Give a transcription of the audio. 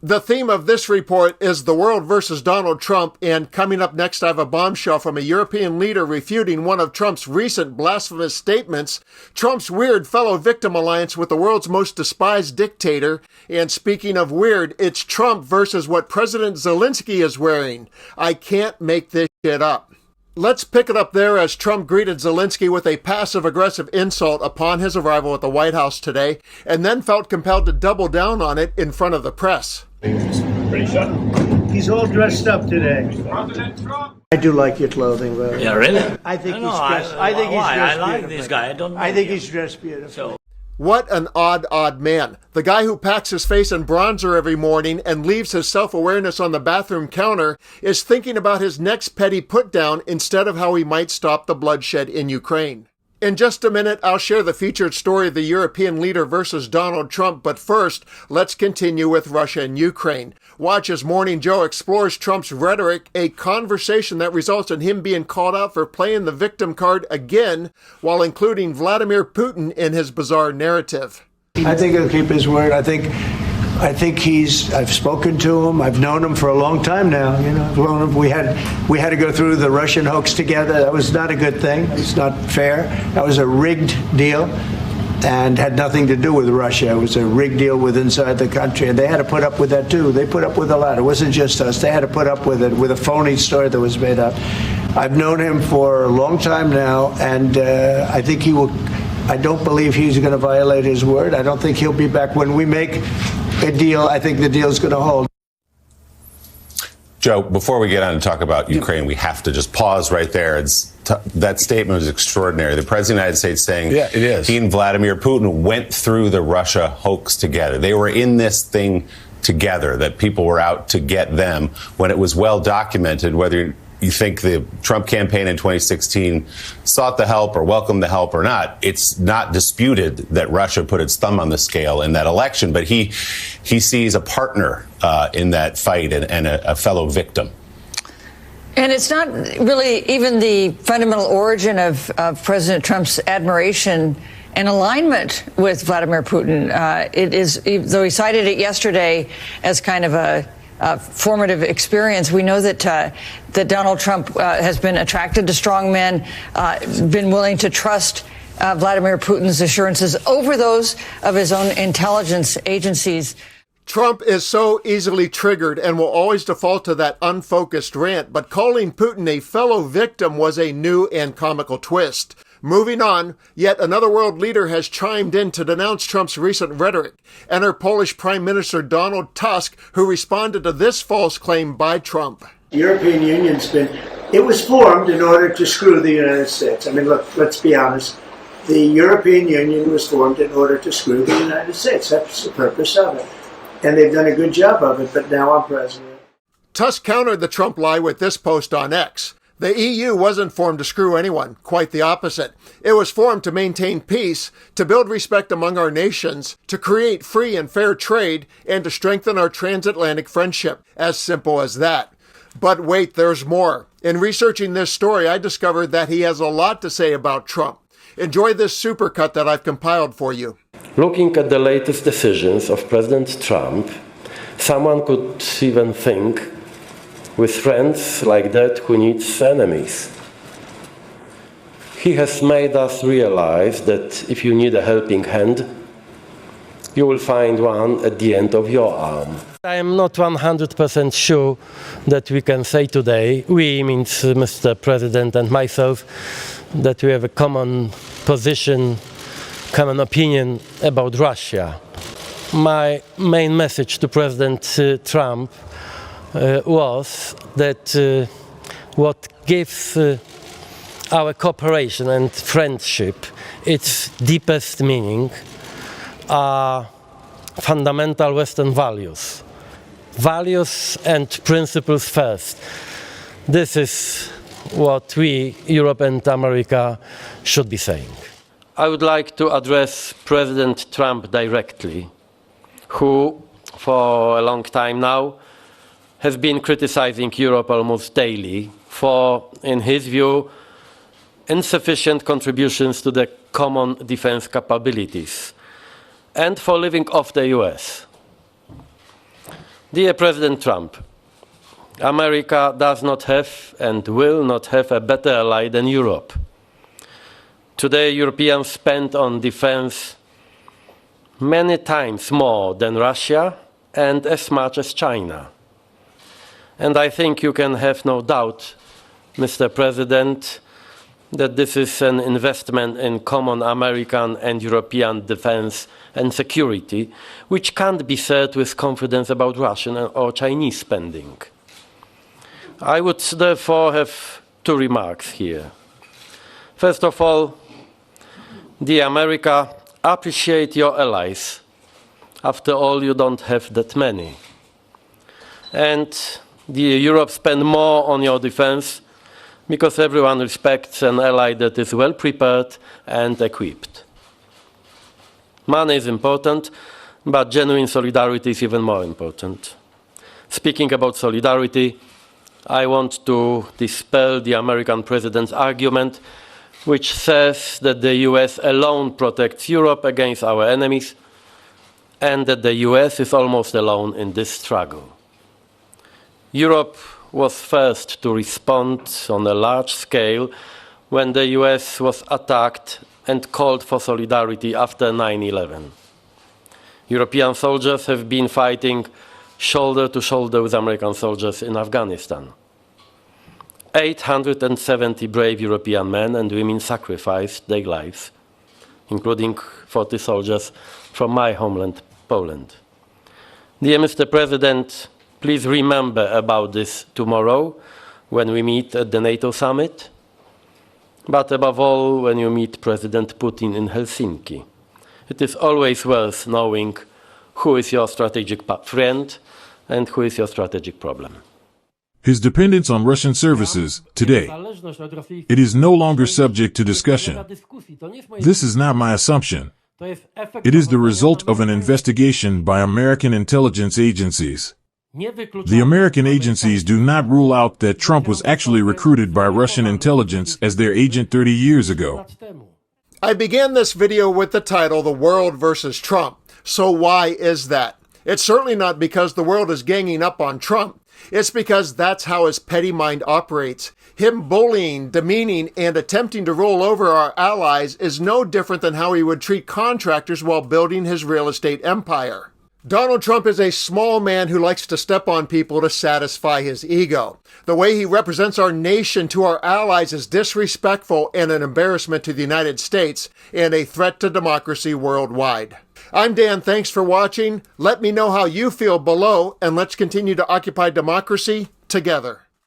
The theme of this report is the world versus Donald Trump, and coming up next I have a bombshell from a European leader refuting one of Trump's recent blasphemous statements, Trump's weird fellow victim alliance with the world's most despised dictator, and speaking of weird, it's Trump versus what President Zelensky is wearing. I can't make this shit up. Let's pick it up there as Trump greeted Zelensky with a passive-aggressive insult upon his arrival at the White House today, and then felt compelled to double down on it in front of the press. Pretty sure. He's all dressed up today. I do like your clothing, though. Yeah, really? I think he's I dressed. I think he's why? dressed I like beautifully. this guy. I don't know I think him. he's dressed beautifully. So, What an odd man. The guy who packs his face in bronzer every morning and leaves his self-awareness on the bathroom counter is thinking about his next petty put-down instead of how he might stop the bloodshed in Ukraine. In just a minute, I'll share the featured story of the European leader versus Donald Trump, but first, let's continue with Russia and Ukraine. Watch as Morning Joe explores Trump's rhetoric, a conversation that results in him being called out for playing the victim card again, while including Vladimir Putin in his bizarre narrative. I think he'll keep his word. I think I've spoken to him. I've known him for a long time now. You know, I've known him. We had to go through the Russian hoax together. That was not a good thing. It's not fair. That was a rigged deal and had nothing to do with Russia. It was a rigged deal with inside the country. And they had to put up with that, too. They put up with a lot. It wasn't just us. They had to put up with it, with a phony story that was made up. I've known him for a long time now, and I think he will. I don't believe he's going to violate his word. I don't think he'll be back. When we make a deal, I think the deal's going to hold. Joe, before we get on to talk about Ukraine, we have to just pause right there. That statement was extraordinary. The President of the United States saying it is. He and Vladimir Putin went through the Russia hoax together. They were in this thing together, that people were out to get them, when it was well documented, whether you think the Trump campaign in 2016 sought the help or welcomed the help or not. It's not disputed that Russia put its thumb on the scale in that election, but he sees a partner in that fight and a fellow victim. And it's not really even the fundamental origin of President Trump's admiration and alignment with Vladimir Putin. It is, though he cited it yesterday as kind of a formative experience, we know that that Donald Trump has been attracted to strong men, been willing to trust Vladimir Putin's assurances over those of his own intelligence agencies. Trump is so easily triggered and will always default to that unfocused rant, but calling Putin a fellow victim was a new and comical twist. Moving on, yet another world leader has chimed in to denounce Trump's recent rhetoric. Enter Polish Prime Minister Donald Tusk, who responded to this false claim by Trump. The European Union's it was formed in order to screw the United States. I mean, look, let's be honest. The European Union was formed in order to screw the United States. That's the purpose of it. And they've done a good job of it, but now I'm president. Tusk countered the Trump lie with this post on X. The EU wasn't formed to screw anyone, quite the opposite. It was formed to maintain peace, to build respect among our nations, to create free and fair trade, and to strengthen our transatlantic friendship. As simple as that. But wait, there's more. In researching this story, I discovered that he has a lot to say about Trump. Enjoy this supercut that I've compiled for you. Looking at the latest decisions of President Trump, someone could even think, with friends like that, who needs enemies? He has made us realize that if you need a helping hand, you will find one at the end of your arm. I am not 100% sure that we can say today, we means Mr. President and myself, that we have a common position, common opinion about Russia. My main message to President Trump was that what gives our cooperation and friendship its deepest meaning are fundamental Western values. Values and principles first. This is what we, Europe and America, should be saying. I would like to address President Trump directly, who, for a long time now, has been criticizing Europe almost daily for, in his view, insufficient contributions to the common defense capabilities, and for living off the US. Dear President Trump, America does not have and will not have a better ally than Europe. Today, Europeans spend on defense many times more than Russia and as much as China. And I think you can have no doubt, Mr. President, that this is an investment in common American and European defense and security, which can't be said with confidence about Russian or Chinese spending. I would therefore have two remarks here. First of all, dear America, appreciate your allies. After all, you don't have that many. And dear Europe, spend more on your defense because everyone respects an ally that is well prepared and equipped. Money is important, but genuine solidarity is even more important. Speaking about solidarity, I want to dispel the American president's argument, which says that the US alone protects Europe against our enemies, and that the US is almost alone in this struggle. Europe was first to respond on a large scale when the US was attacked and called for solidarity after 9/11. European soldiers have been fighting shoulder to shoulder with American soldiers in Afghanistan. 870 brave European men and women sacrificed their lives, including 40 soldiers from my homeland, Poland. Dear Mr. President, please remember about this tomorrow when we meet at the NATO summit, but above all when you meet President Putin in Helsinki. It is always worth knowing who is your strategic friend and who is your strategic problem. His dependence on Russian services today, it is no longer subject to discussion. This is not my assumption. It is the result of an investigation by American intelligence agencies. The American agencies do not rule out that Trump was actually recruited by Russian intelligence as their agent 30 years ago. I began this video with the title, The World versus Trump. So why is that? It's certainly not because the world is ganging up on Trump. It's because that's how his petty mind operates. Him bullying, demeaning, and attempting to roll over our allies is no different than how he would treat contractors while building his real estate empire. Donald Trump is a small man who likes to step on people to satisfy his ego. The way he represents our nation to our allies is disrespectful and an embarrassment to the United States and a threat to democracy worldwide. I'm Dan, thanks for watching. Let me know how you feel below, and let's continue to occupy democracy together.